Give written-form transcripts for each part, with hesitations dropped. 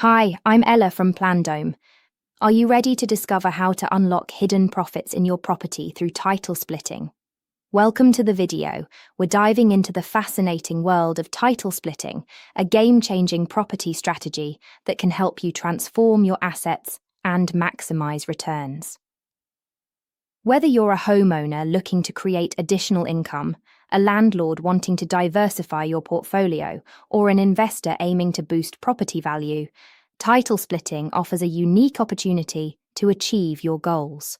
Hi, I'm Ella from Plandome. Are you ready to discover how to unlock hidden profits in your property through title splitting? Welcome to the video. We're diving into the fascinating world of title splitting, a game-changing property strategy that can help you transform your assets and maximize returns. Whether you're a homeowner looking to create additional income, a landlord wanting to diversify your portfolio, or an investor aiming to boost property value, title splitting offers a unique opportunity to achieve your goals.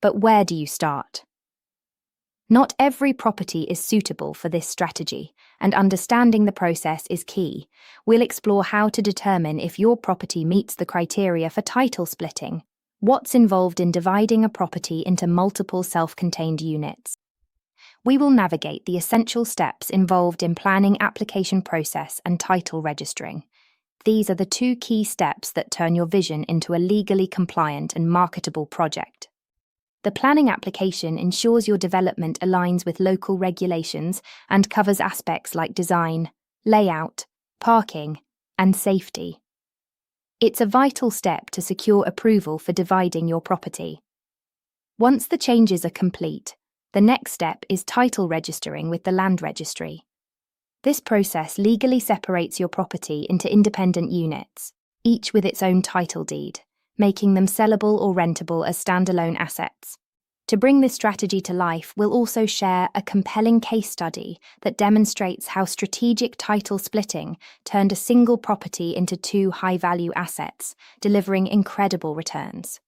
But where do you start? Not every property is suitable for this strategy, and understanding the process is key. We'll explore how to determine if your property meets the criteria for title splitting, what's involved in dividing a property into multiple self-contained units. We will navigate the essential steps involved in planning application process and title registering. These are the two key steps that turn your vision into a legally compliant and marketable project. The planning application ensures your development aligns with local regulations and covers aspects like design, layout, parking, and safety. It's a vital step to secure approval for dividing your property. Once the changes are complete, the next step is title registering with the land registry. This process legally separates your property into independent units, each with its own title deed, making them sellable or rentable as standalone assets. To bring this strategy to life, we'll also share a compelling case study that demonstrates how strategic title splitting turned a single property into two high-value assets, delivering incredible returns.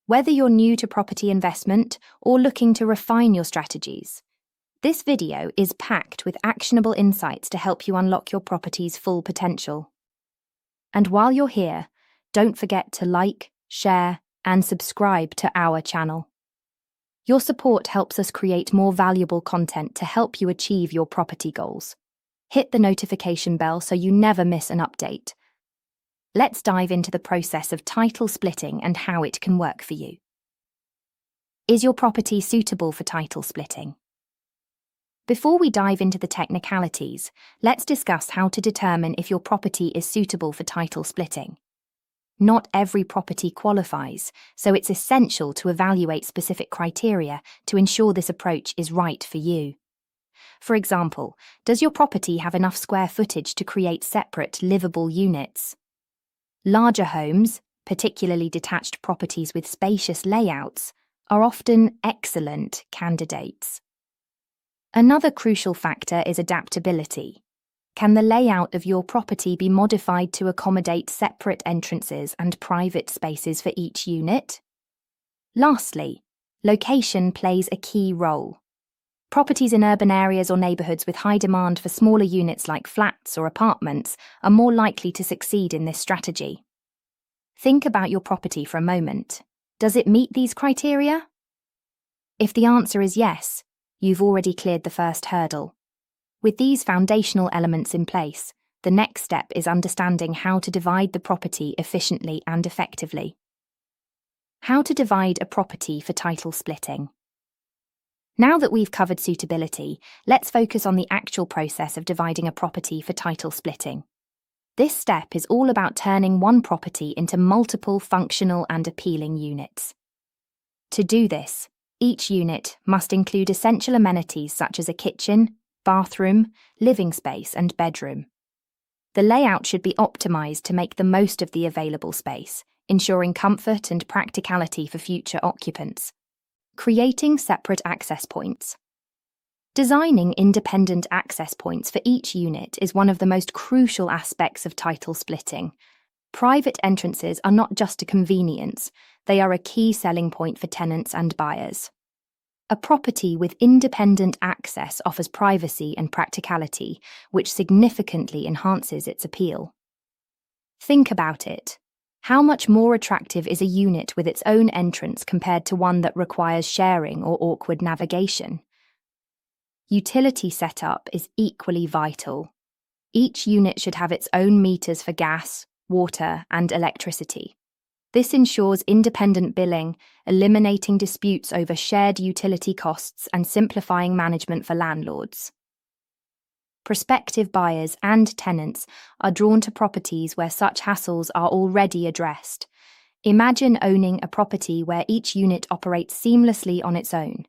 Whether you're new to property investment or looking to refine your strategies, this video is packed with actionable insights to help you unlock your property's full potential. And while you're here, don't forget to like, share, and subscribe to our channel. Your support helps us create more valuable content to help you achieve your property goals. Hit the notification bell so you never miss an update. Let's dive into the process of title splitting and how it can work for you. Is your property suitable for title splitting? Before we dive into the technicalities, let's discuss how to determine if your property is suitable for title splitting. Not every property qualifies, so it's essential to evaluate specific criteria to ensure this approach is right for you. For example, does your property have enough square footage to create separate, livable units? Larger homes, particularly detached properties with spacious layouts, are often excellent candidates. Another crucial factor is adaptability. Can the layout of your property be modified to accommodate separate entrances and private spaces for each unit? Lastly, location plays a key role. Properties in urban areas or neighbourhoods with high demand for smaller units like flats or apartments are more likely to succeed in this strategy. Think about your property for a moment. Does it meet these criteria? If the answer is yes, you've already cleared the first hurdle. With these foundational elements in place, the next step is understanding how to divide the property efficiently and effectively. How to divide a property for title splitting. Now that we've covered suitability, let's focus on the actual process of dividing a property for title splitting. This step is all about turning one property into multiple functional and appealing units. To do this, each unit must include essential amenities such as a kitchen, bathroom, living space, and bedroom. The layout should be optimized to make the most of the available space, ensuring comfort and practicality for future occupants. Creating separate access points. Designing independent access points for each unit is one of the most crucial aspects of title splitting. Private entrances are not just a convenience, they are a key selling point for tenants and buyers. A property with independent access offers privacy and practicality, which significantly enhances its appeal. Think about it. How much more attractive is a unit with its own entrance compared to one that requires sharing or awkward navigation? Utility setup is equally vital. Each unit should have its own meters for gas, water, and electricity. This ensures independent billing, eliminating disputes over shared utility costs and simplifying management for landlords. Prospective buyers and tenants are drawn to properties where such hassles are already addressed. Imagine owning a property where each unit operates seamlessly on its own.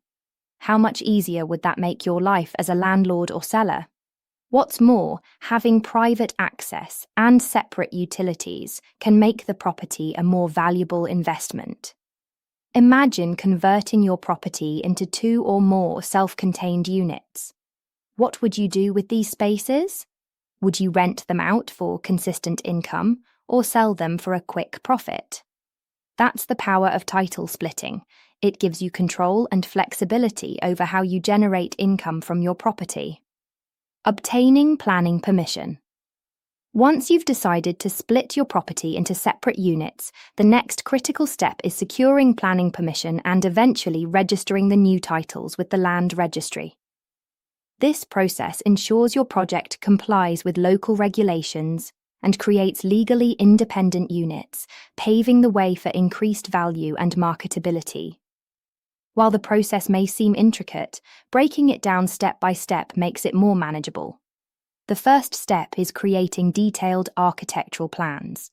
How much easier would that make your life as a landlord or seller? What's more, having private access and separate utilities can make the property a more valuable investment. Imagine converting your property into 2 or more self-contained units. What would you do with these spaces? Would you rent them out for consistent income or sell them for a quick profit? That's the power of title splitting. It gives you control and flexibility over how you generate income from your property. Obtaining planning permission. Once you've decided to split your property into separate units, the next critical step is securing planning permission and eventually registering the new titles with the land registry. This process ensures your project complies with local regulations and creates legally independent units, paving the way for increased value and marketability. While the process may seem intricate, breaking it down step by step makes it more manageable. The first step is creating detailed architectural plans.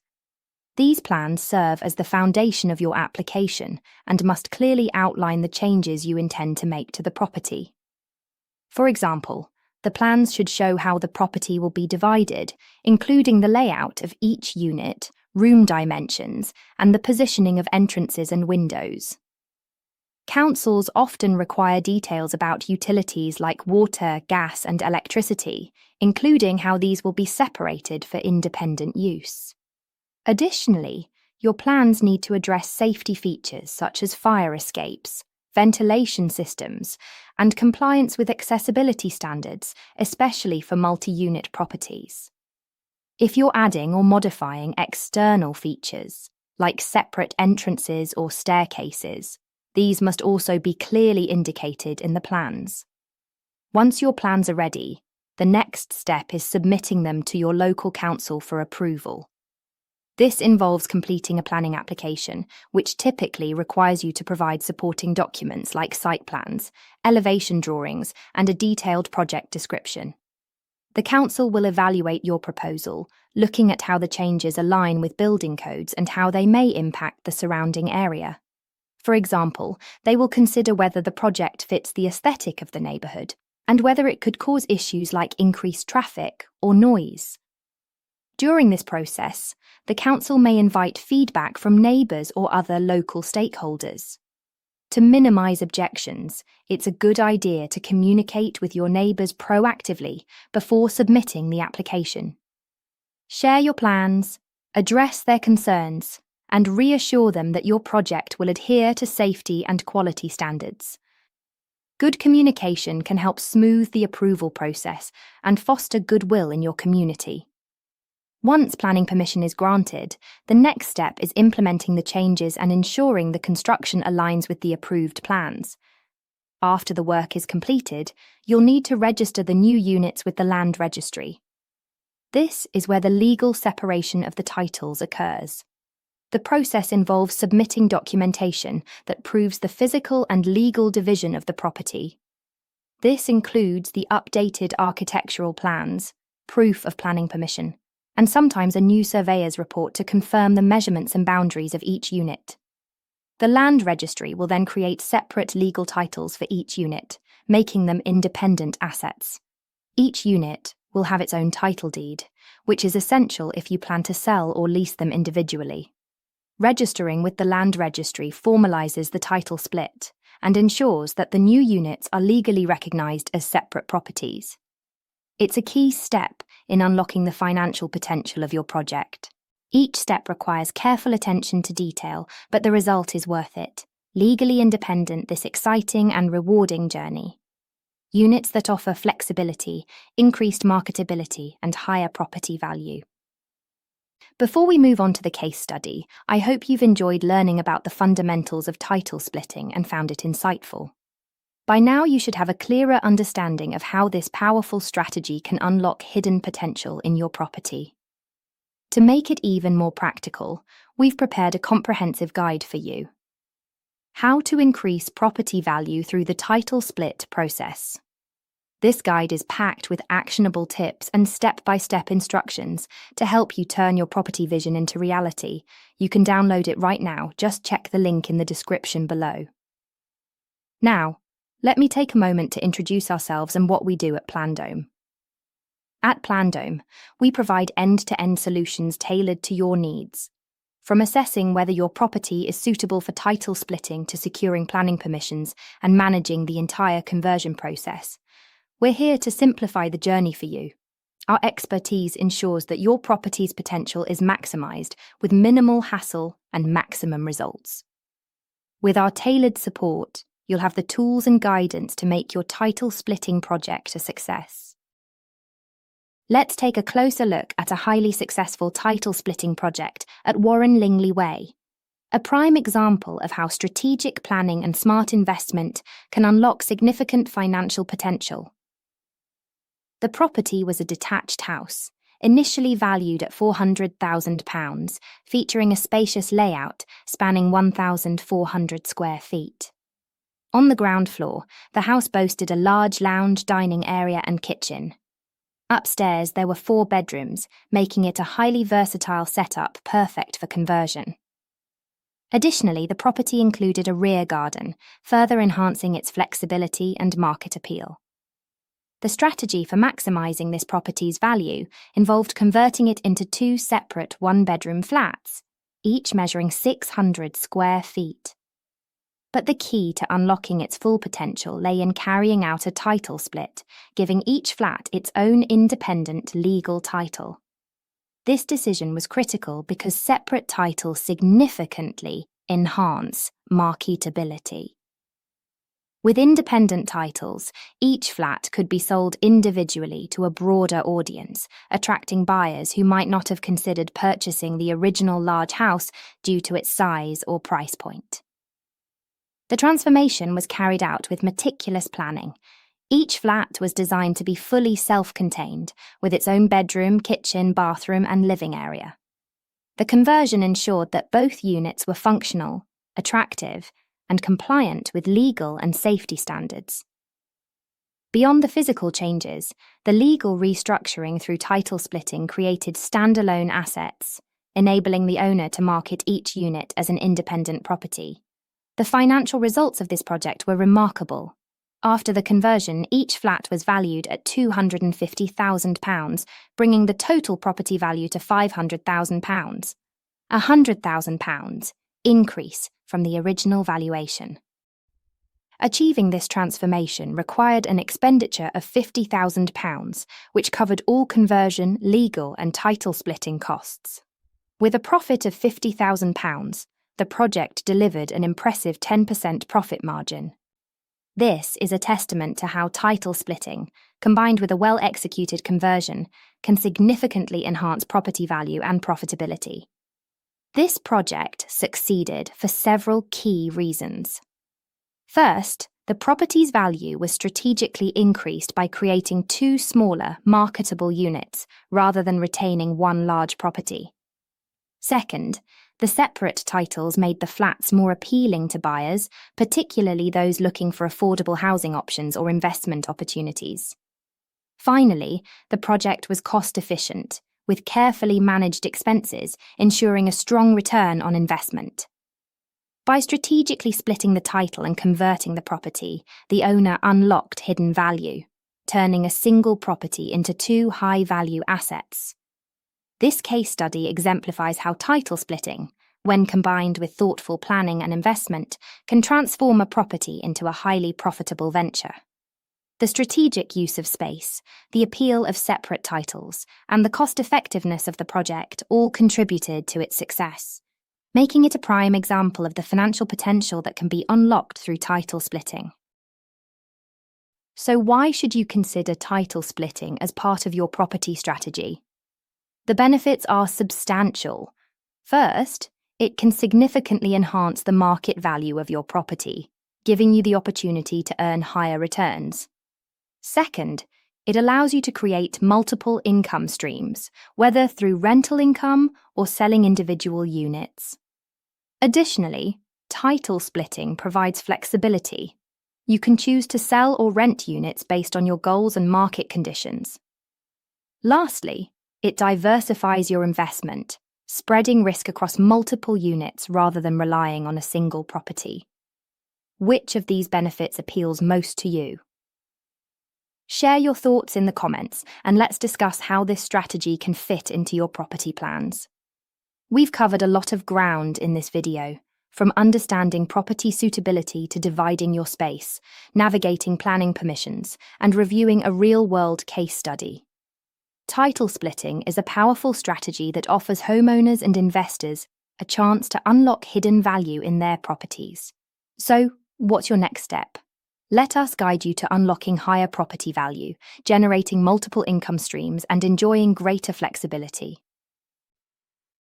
These plans serve as the foundation of your application and must clearly outline the changes you intend to make to the property. For example, the plans should show how the property will be divided, including the layout of each unit, room dimensions, and the positioning of entrances and windows. Councils often require details about utilities like water, gas, and electricity, including how these will be separated for independent use. Additionally, your plans need to address safety features such as fire escapes, ventilation systems, and compliance with accessibility standards, especially for multi-unit properties. If you're adding or modifying external features, like separate entrances or staircases, these must also be clearly indicated in the plans. Once your plans are ready, the next step is submitting them to your local council for approval. This involves completing a planning application, which typically requires you to provide supporting documents like site plans, elevation drawings, and a detailed project description. The council will evaluate your proposal, looking at how the changes align with building codes and how they may impact the surrounding area. For example, they will consider whether the project fits the aesthetic of the neighbourhood and whether it could cause issues like increased traffic or noise. During this process, the council may invite feedback from neighbours or other local stakeholders. To minimise objections, it's a good idea to communicate with your neighbours proactively before submitting the application. Share your plans, address their concerns, and reassure them that your project will adhere to safety and quality standards. Good communication can help smooth the approval process and foster goodwill in your community. Once planning permission is granted, the next step is implementing the changes and ensuring the construction aligns with the approved plans. After the work is completed, you'll need to register the new units with the land registry. This is where the legal separation of the titles occurs. The process involves submitting documentation that proves the physical and legal division of the property. This includes the updated architectural plans, proof of planning permission, and sometimes a new surveyor's report to confirm the measurements and boundaries of each unit. The land registry will then create separate legal titles for each unit, making them independent assets. Each unit will have its own title deed, which is essential if you plan to sell or lease them individually. Registering with the land registry formalises the title split and ensures that the new units are legally recognised as separate properties. It's a key step in unlocking the financial potential of your project. Each step requires careful attention to detail, but the result is worth it. Legally independent, this exciting and rewarding journey. Units that offer flexibility, increased marketability, and higher property value. Before we move on to the case study, I hope you've enjoyed learning about the fundamentals of title splitting and found it insightful. By now, you should have a clearer understanding of how this powerful strategy can unlock hidden potential in your property. To make it even more practical, we've prepared a comprehensive guide for you. How to increase property value through the title split process. This guide is packed with actionable tips and step-by-step instructions to help you turn your property vision into reality. You can download it right now. Just check the link in the description below. Now, let me take a moment to introduce ourselves and what we do at Plandome. At Plandome, we provide end-to-end solutions tailored to your needs. From assessing whether your property is suitable for title splitting to securing planning permissions and managing the entire conversion process, we're here to simplify the journey for you. Our expertise ensures that your property's potential is maximized with minimal hassle and maximum results. With our tailored support, you'll have the tools and guidance to make your title splitting project a success. Let's take a closer look at a highly successful title splitting project at Warren Lingley Way, a prime example of how strategic planning and smart investment can unlock significant financial potential. The property was a detached house, initially valued at £400,000, featuring a spacious layout spanning 1,400 square feet. On the ground floor, the house boasted a large lounge, dining area and kitchen. Upstairs, there were 4 bedrooms, making it a highly versatile setup perfect for conversion. Additionally, the property included a rear garden, further enhancing its flexibility and market appeal. The strategy for maximizing this property's value involved converting it into 2 separate one-bedroom flats, each measuring 600 square feet. But the key to unlocking its full potential lay in carrying out a title split, giving each flat its own independent legal title. This decision was critical because separate titles significantly enhance marketability. With independent titles, each flat could be sold individually to a broader audience, attracting buyers who might not have considered purchasing the original large house due to its size or price point. The transformation was carried out with meticulous planning. Each flat was designed to be fully self-contained, with its own bedroom, kitchen, bathroom, and living area. The conversion ensured that both units were functional, attractive, and compliant with legal and safety standards. Beyond the physical changes, the legal restructuring through title splitting created standalone assets, enabling the owner to market each unit as an independent property. The financial results of this project were remarkable. After the conversion, each flat was valued at £250,000, bringing the total property value to £500,000, a £100,000 increase from the original valuation. Achieving this transformation required an expenditure of £50,000, which covered all conversion, legal, and title splitting costs. With a profit of £50,000, the project delivered an impressive 10% profit margin. This is a testament to how title splitting, combined with a well-executed conversion, can significantly enhance property value and profitability. This project succeeded for several key reasons. First, the property's value was strategically increased by creating 2 smaller, marketable units rather than retaining one large property. Second, the separate titles made the flats more appealing to buyers, particularly those looking for affordable housing options or investment opportunities. Finally, the project was cost-efficient, with carefully managed expenses ensuring a strong return on investment. By strategically splitting the title and converting the property, the owner unlocked hidden value, turning a single property into 2 high-value assets. This case study exemplifies how title splitting, when combined with thoughtful planning and investment, can transform a property into a highly profitable venture. The strategic use of space, the appeal of separate titles, and the cost-effectiveness of the project all contributed to its success, making it a prime example of the financial potential that can be unlocked through title splitting. So why should you consider title splitting as part of your property strategy? The benefits are substantial. First, it can significantly enhance the market value of your property, giving you the opportunity to earn higher returns. Second, it allows you to create multiple income streams, whether through rental income or selling individual units. Additionally, title splitting provides flexibility. You can choose to sell or rent units based on your goals and market conditions. Lastly, it diversifies your investment, spreading risk across multiple units rather than relying on a single property. Which of these benefits appeals most to you? Share your thoughts in the comments, and let's discuss how this strategy can fit into your property plans. We've covered a lot of ground in this video, from understanding property suitability to dividing your space, navigating planning permissions, and reviewing a real-world case study. Title splitting is a powerful strategy that offers homeowners and investors a chance to unlock hidden value in their properties. So, what's your next step? Let us guide you to unlocking higher property value, generating multiple income streams, and enjoying greater flexibility.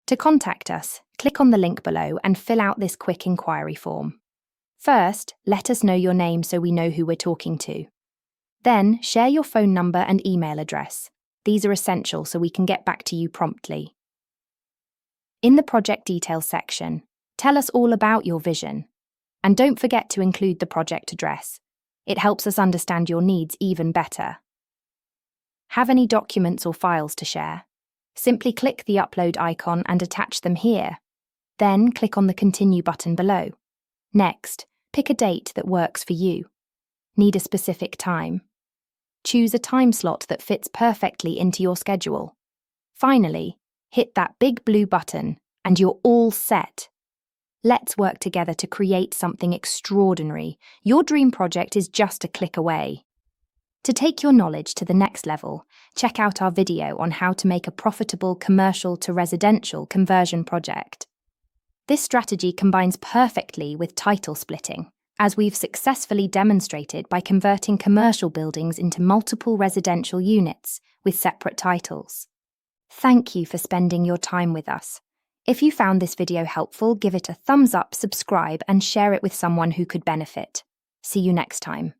To contact us, click on the link below and fill out this quick inquiry form. First, let us know your name so we know who we're talking to. Then, share your phone number and email address. These are essential so we can get back to you promptly. In the project details section, tell us all about your vision. And don't forget to include the project address. It helps us understand your needs even better. Have any documents or files to share? Simply click the upload icon and attach them here. Then click on the continue button below. Next, pick a date that works for you. Need a specific time? Choose a time slot that fits perfectly into your schedule. Finally, hit that big blue button and you're all set. Let's work together to create something extraordinary. Your dream project is just a click away. To take your knowledge to the next level, check out our video on how to make a profitable commercial to residential conversion project. This strategy combines perfectly with title splitting, as we've successfully demonstrated by converting commercial buildings into multiple residential units with separate titles. Thank you for spending your time with us. If you found this video helpful, give it a thumbs up, subscribe, and share it with someone who could benefit. See you next time.